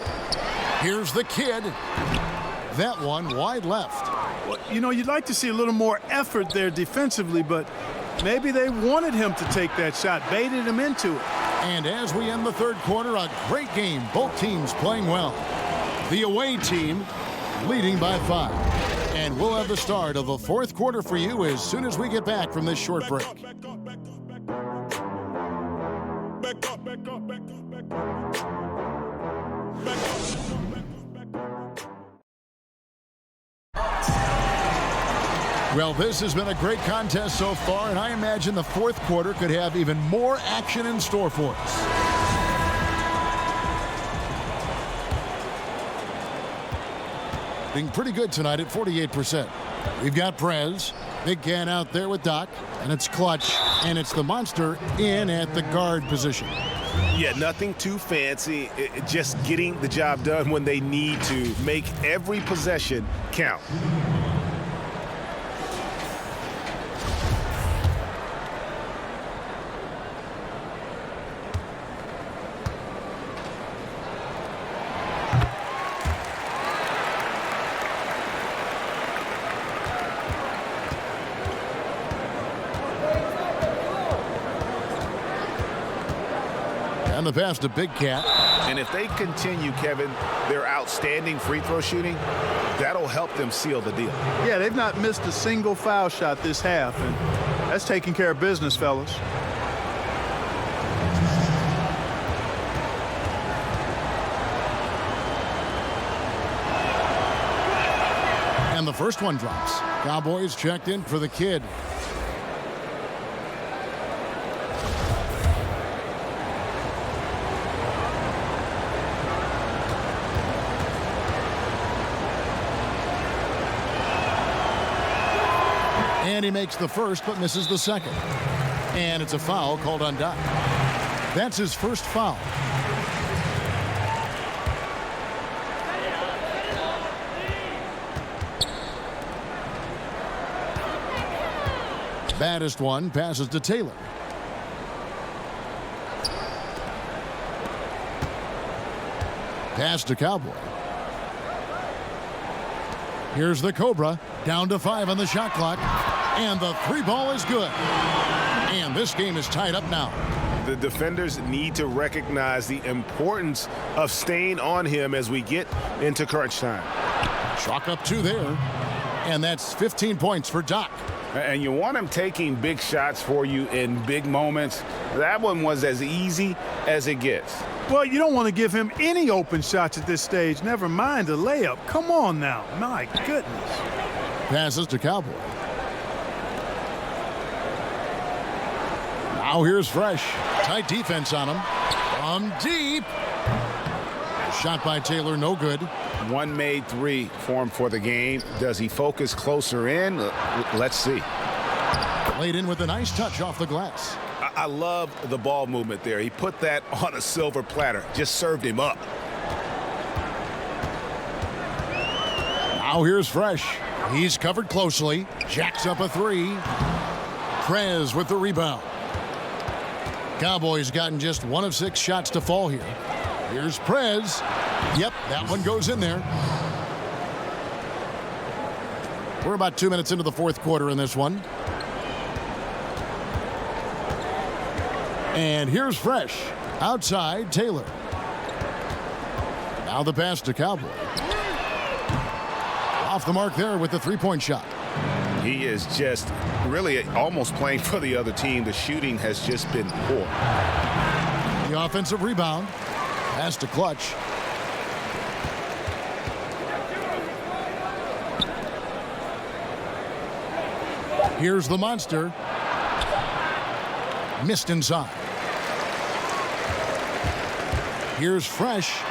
Here's the kid. That one wide left. Well, you know, you'd like to see a little more effort there defensively, but maybe they wanted him to take that shot, baited him into it. And as we end the 3rd quarter, a great game. Both teams playing well. The away team leading by 5. And we'll have the start of the 4th quarter for you as soon as we get back from this short break. Well, this has been a great contest so far, and I imagine the 4th quarter could have even more action in store for us. Being pretty good tonight at 48%. We've got Prez, Big Cat out there with Doc, and it's Clutch, and it's the monster in at the guard position. Yeah, nothing too fancy. Just getting the job done when they need to. Make every possession count. And the pass to Big Cat. And if they continue, Kevin, their outstanding free throw shooting, that'll help them seal the deal. Yeah, they've not missed a single foul shot this half, and that's taking care of business, fellas. And the first one drops. Cowboys checked in for the kid. And he makes the first but misses the second. And it's a foul called on Doc. That's his first foul. Baddest one passes to Taylor. Pass to Cowboy. Here's the Cobra. Down to 5 on the shot clock. And the 3-ball is good. And this game is tied up now. The defenders need to recognize the importance of staying on him as we get into crunch time. Chalk up 2 there. And that's 15 points for Doc. And you want him taking big shots for you in big moments. That one was as easy as it gets. Well, you don't want to give him any open shots at this stage. Never mind a layup. Come on now. My goodness. Passes to Cowboy. Now here's Fresh. Tight defense on him. From deep. Shot by Taylor, no good. One made 3 for him for the game. Does he focus closer in? Let's see. Laid in with a nice touch off the glass. I love the ball movement there. He put that on a silver platter. Just served him up. Now here's Fresh. He's covered closely. Jacks up a 3. Prez with the rebound. Cowboys gotten just 1 of 6 shots to fall here. Here's Prez. Yep, that one goes in there. We're about 2 minutes into the fourth quarter in this one. And here's Fresh. Outside, Taylor. Now the pass to Cowboy. Off the mark there with the 3-point shot. He is just really almost playing for the other team. The shooting has just been poor. The offensive rebound. Pass to Clutch. Here's the monster. Missed inside. Here's Fresh.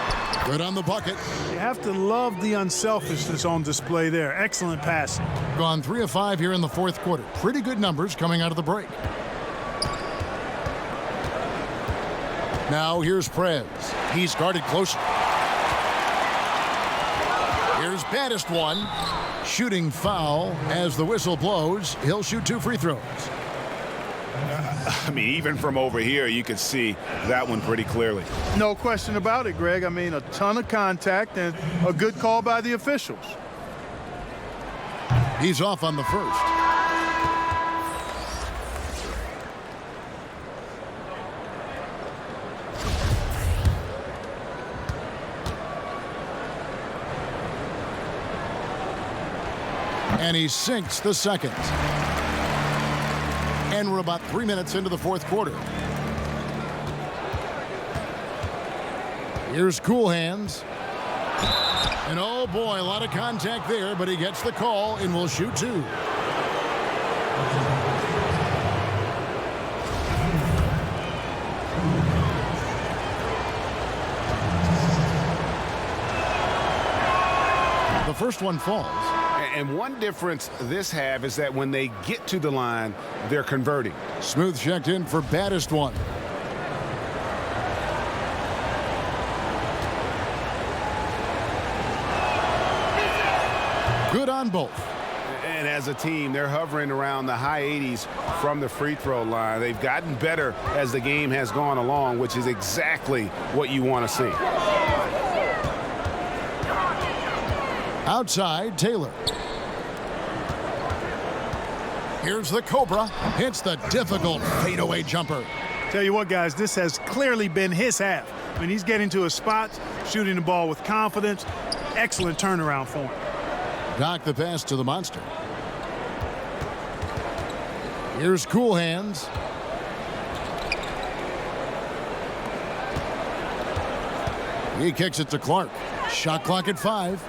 Good on the bucket. You have to love the unselfishness on display there. Excellent passing. Gone 3 of 5 here in the fourth quarter. Pretty good numbers coming out of the break. Now here's Prez. He's guarded closely. Here's baddest one. Shooting foul as the whistle blows. He'll shoot 2 free throws. I mean, even from over here, you could see that one pretty clearly. No question about it, Greg. I mean, a ton of contact and a good call by the officials. He's off on the first. And he sinks the second. And we're about 3 minutes into the fourth quarter. Here's Cool Hands. And oh boy, a lot of contact there, but he gets the call and will shoot 2. The first one falls. And one difference this half is that when they get to the line, they're converting. Smooth checked in for baddest one. Good on both. And as a team, they're hovering around the high 80s from the free throw line. They've gotten better as the game has gone along, which is exactly what you want to see. Outside, Taylor. Here's the Cobra. Hits the difficult fadeaway jumper. Tell you what, guys, this has clearly been his half. I mean, he's getting to his spots, shooting the ball with confidence. Excellent turnaround for him. Doc the pass to the monster. Here's Cool Hands. He kicks it to Clark. Shot clock at 5.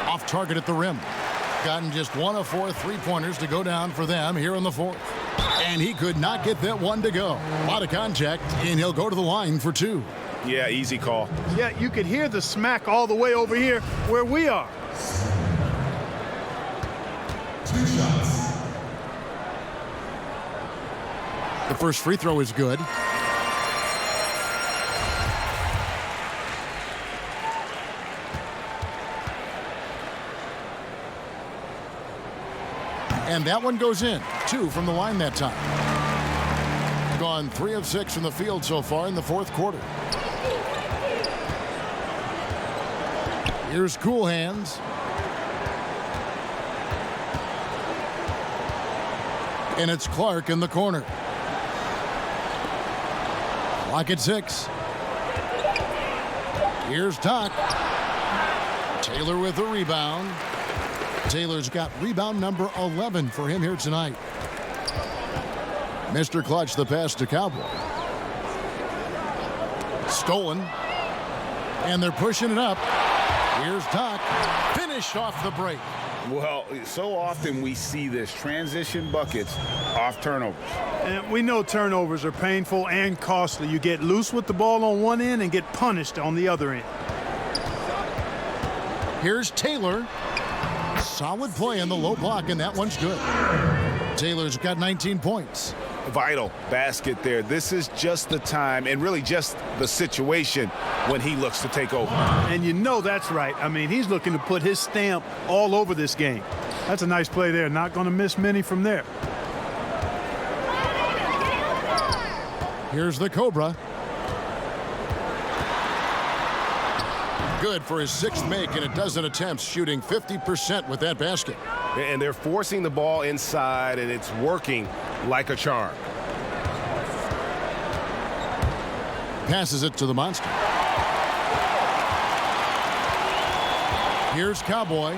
Off target at the rim. Gotten just 1 of 4 3-pointers to go down for them here in the fourth. And he could not get that one to go. A lot of contact, and he'll go to the line for 2. Yeah, easy call. Yeah, you could hear the smack all the way over here where we are. The first free throw is good. And that one goes in. 2 from the line that time. Gone 3 of 6 from the field so far in the fourth quarter. Here's Cool Hands. And it's Clark in the corner. Clock at 6. Here's Doc. Taylor with a rebound. Taylor's got rebound number 11 for him here tonight. Mr. Clutch, the pass to Cowboy. Stolen. And they're pushing it up. Here's Doc. Finished off the break. Well, so often we see this transition buckets off turnovers. And we know turnovers are painful and costly. You get loose with the ball on one end and get punished on the other end. Here's Taylor. Solid play in the low block, and that one's good. Taylor's got 19 points. Vital basket there. This is just the time and really just the situation when he looks to take over. And you know that's right. I mean, he's looking to put his stamp all over this game. That's a nice play there. Not going to miss many from there. Here's the Cobra. Good for his 6th make in a dozen attempts, shooting 50% with that basket. And they're forcing the ball inside, and it's working like a charm. Passes it to the monster. Here's Cowboy.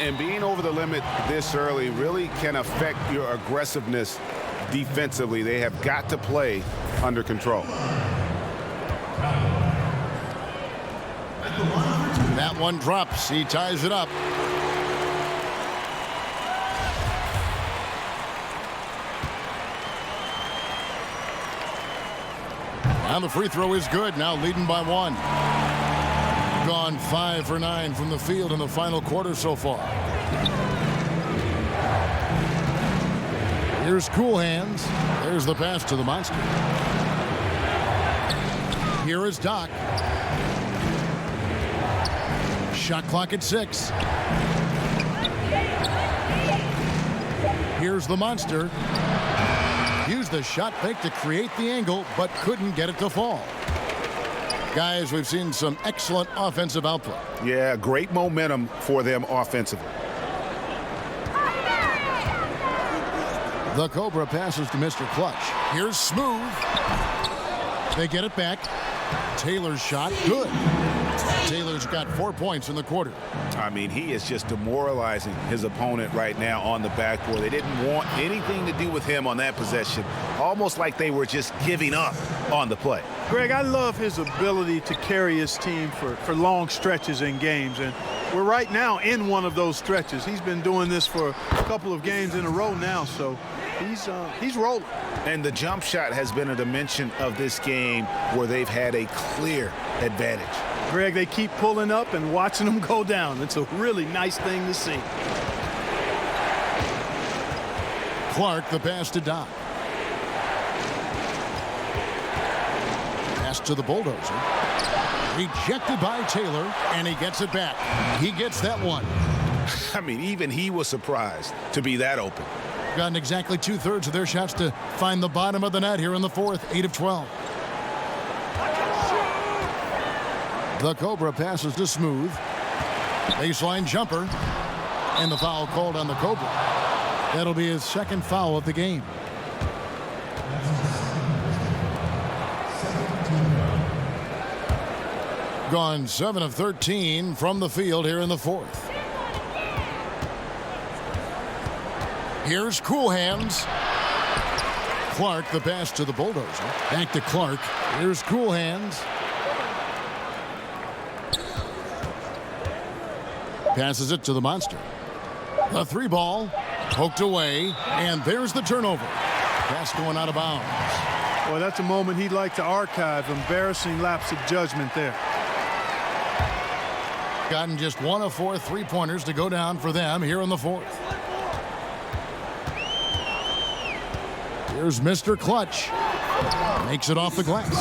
And being over the limit this early really can affect your aggressiveness defensively. They have got to play under control. That one drops. He ties it up. Now the free throw is good. Now leading by 1. Gone 5 for 9 from the field in the final quarter so far. Here's Cool Hands. There's the pass to the monster. Here is Doc. Shot clock at 6. Here's the monster. Used the shot fake to create the angle, but couldn't get it to fall. Guys, we've seen some excellent offensive output. Yeah, great momentum for them offensively. The Cobra passes to Mr. Clutch. Here's Smooth. They get it back. Taylor's shot, good. Taylor's got 4 points in the quarter. I mean, he is just demoralizing his opponent right now on the backboard. They didn't want anything to do with him on that possession. Almost like they were just giving up on the play. Greg, I love his ability to carry his team for long stretches in games. And we're right now in one of those stretches. He's been doing this for a couple of games in a row now, so he's rolling. And the jump shot has been a dimension of this game where they've had a clear advantage. Greg, they keep pulling up and watching them go down. It's a really nice thing to see. Clark, the pass to Doc. Pass to the Bulldozer. Rejected by Taylor, and he gets it back. He gets that one. I mean, even he was surprised to be that open. Gotten exactly 2/3 of their shots to find the bottom of the net here in the fourth. 8 of 12. The Cobra passes to Smooth. Baseline jumper. And the foul called on the Cobra. That'll be his 2nd foul of the game. Gone 7 of 13 from the field here in the fourth. Here's Cool Hands. Clark, the pass to the Bulldozer. Back to Clark. Here's Cool Hands. Passes it to the monster. The 3-ball. Poked away. And there's the turnover. Pass going out of bounds. Well, that's a moment he'd like to archive. Embarrassing lapse of judgment there. Gotten just 1 of 4 3-pointers to go down for them here in the fourth. Here's Mr. Clutch. Makes it off the glass.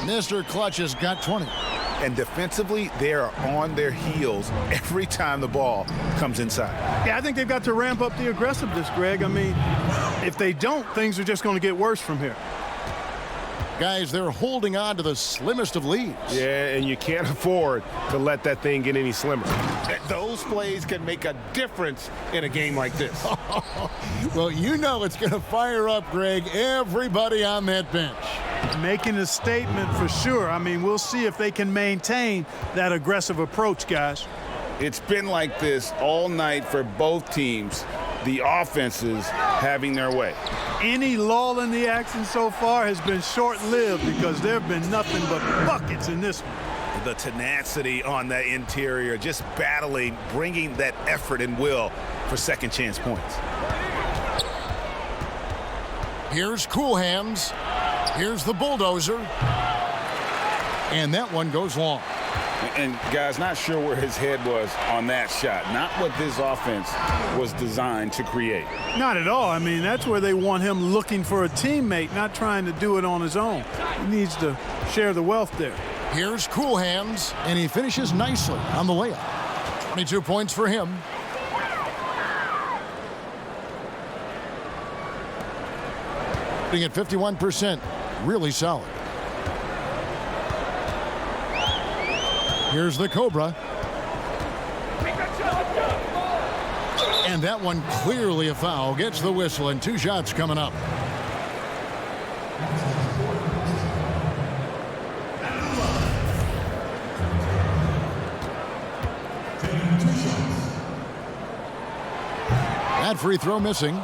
Mr. Clutch has got 20. And defensively, they are on their heels every time the ball comes inside. Yeah, I think they've got to ramp up the aggressiveness, Greg. I mean, if they don't, things are just going to get worse from here. Guys, they're holding on to the slimmest of leads. Yeah, and you can't afford to let that thing get any slimmer. Those plays can make a difference in a game like this. Well, you know it's going to fire up, Greg, everybody on that bench. Making a statement for sure. I mean, we'll see if they can maintain that aggressive approach, guys. It's been like this all night for both teams. The offenses having their way. Any lull in the action so far has been short-lived because there have been nothing but buckets in this one. The tenacity on the interior, just battling, bringing that effort and will for second chance points. Here's Cool Hands. Here's the bulldozer. And that one goes long. And guys, not sure where his head was on that shot. Not what this offense was designed to create. Not at all. I mean, that's where they want him looking for a teammate, not trying to do it on his own. He needs to share the wealth there. Here's Cool Hands, and he finishes nicely on the layup. 22 points for him. Being at 51%, really solid. Here's the Cobra. And that one clearly a foul. Gets the whistle, and 2 shots coming up. That free throw missing.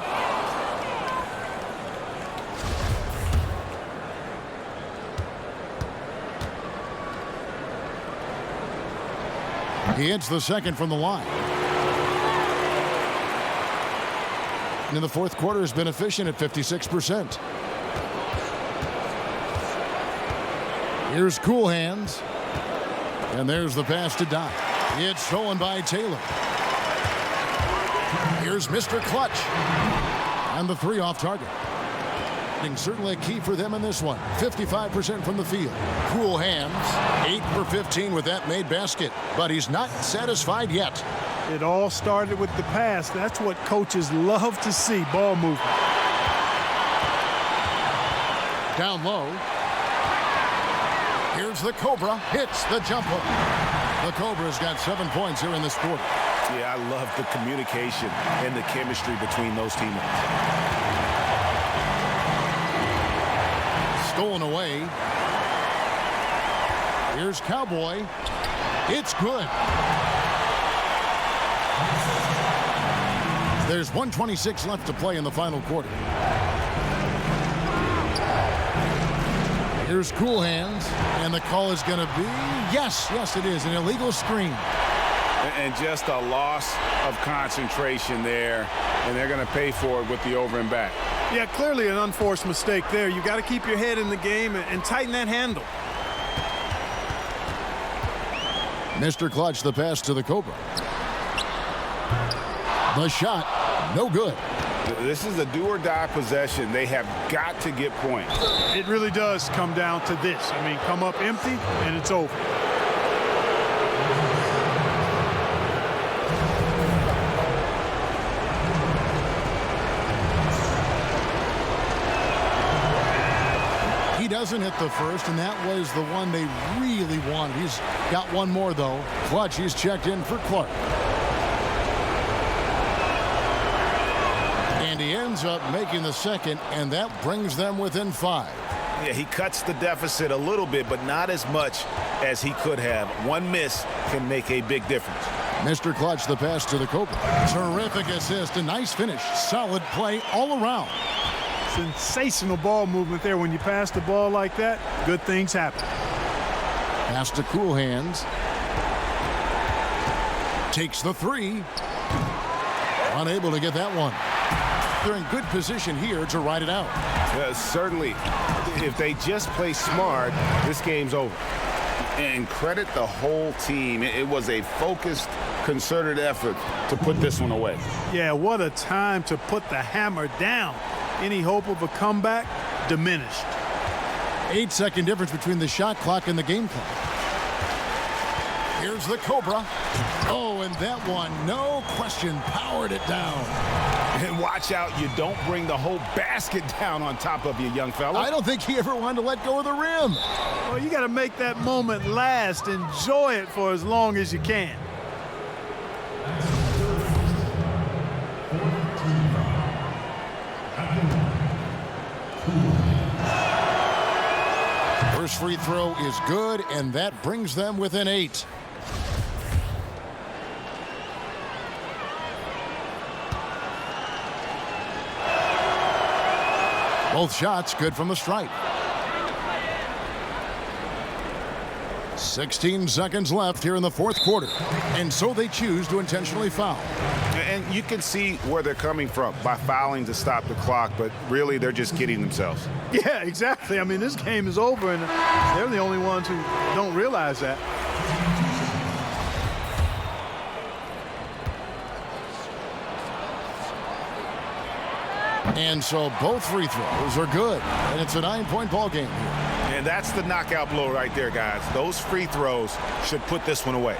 He hits the second from the line. And in the fourth quarter has been efficient at 56%. Here's Cool Hands. And there's the pass to Doc. It's stolen by Taylor. Here's Mr. Clutch. And the 3 off target. Certainly a key for them in this one. 55% from the field. Cool Hands, 8 for 15 with that made basket. But he's not satisfied yet. It all started with the pass. That's what coaches love to see, ball movement. Down low. Here's the Cobra. Hits the jumper. The Cobra's got 7 points here in this quarter. Yeah, I love the communication and the chemistry between those teammates. Stolen away. Here's Cowboy. It's good. There's 1:26 left to play in the final quarter. Here's Cool Hands, and the call is going to be, yes, it is, an illegal screen. And just a loss of concentration there, and they're going to pay for it with the over and back. Yeah, clearly an unforced mistake there. You got to keep your head in the game and tighten that handle. Mr. Clutch, the pass to the Cobra. The shot, no good. This is a do-or-die possession. They have got to get points. It really does come down to this. I mean, come up empty, and it's over. He doesn't hit the first, and that was the one they really wanted. He's got one more, though. Clutch, he's checked in for Clark. And he ends up making the second, and that brings them within 5. Yeah, he cuts the deficit a little bit, but not as much as he could have. One miss can make a big difference. Mr. Clutch, the pass to the Cobra. Terrific assist, a nice finish. Solid play all around. Sensational ball movement there. When you pass the ball like that, good things happen. Pass to Cool Hands. Takes the 3. Unable to get that one. They're in good position here to ride it out. Certainly, if they just play smart, this game's over. And credit the whole team. It was a focused, concerted effort to put this one away. Yeah, what a time to put the hammer down. any hope of a comeback diminished. 8-second difference between the shot clock and the game clock. Here's the Cobra. Oh, and that one, no question, powered it down. And watch out, you don't bring the whole basket down on top of you, young fella. I don't think he ever wanted to let go of the rim. Well, you got to make that moment last. Enjoy it for as long as you can. First free throw is good, and that brings them within 8. Both shots good from the stripe. 16 seconds left here in the fourth quarter, and so they choose to intentionally foul. And you can see where they're coming from by fouling to stop the clock, but really they're just kidding themselves. Yeah, exactly. I mean, this game is over, and they're the only ones who don't realize that. And so both free throws are good, and it's a 9-point ball game here. And that's the knockout blow right there, guys. Those free throws should put this one away.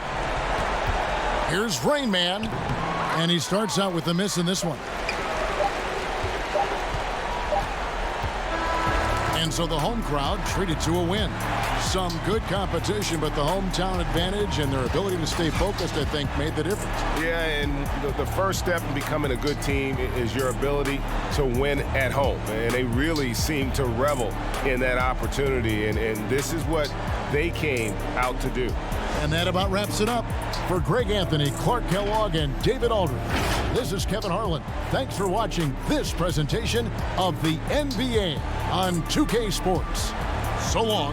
Here's Rain Man, and he starts out with a miss in this one. And so the home crowd treated to a win. Some good competition, but the hometown advantage and their ability to stay focused, I think, made the difference. Yeah, and the first step in becoming a good team is your ability to win at home. And they really seem to revel in that opportunity, and this is what they came out to do. And that about wraps it up. For Greg Anthony, Clark Kellogg, and David Aldridge, this is Kevin Harlan. Thanks for watching this presentation of the NBA on 2K Sports. So long.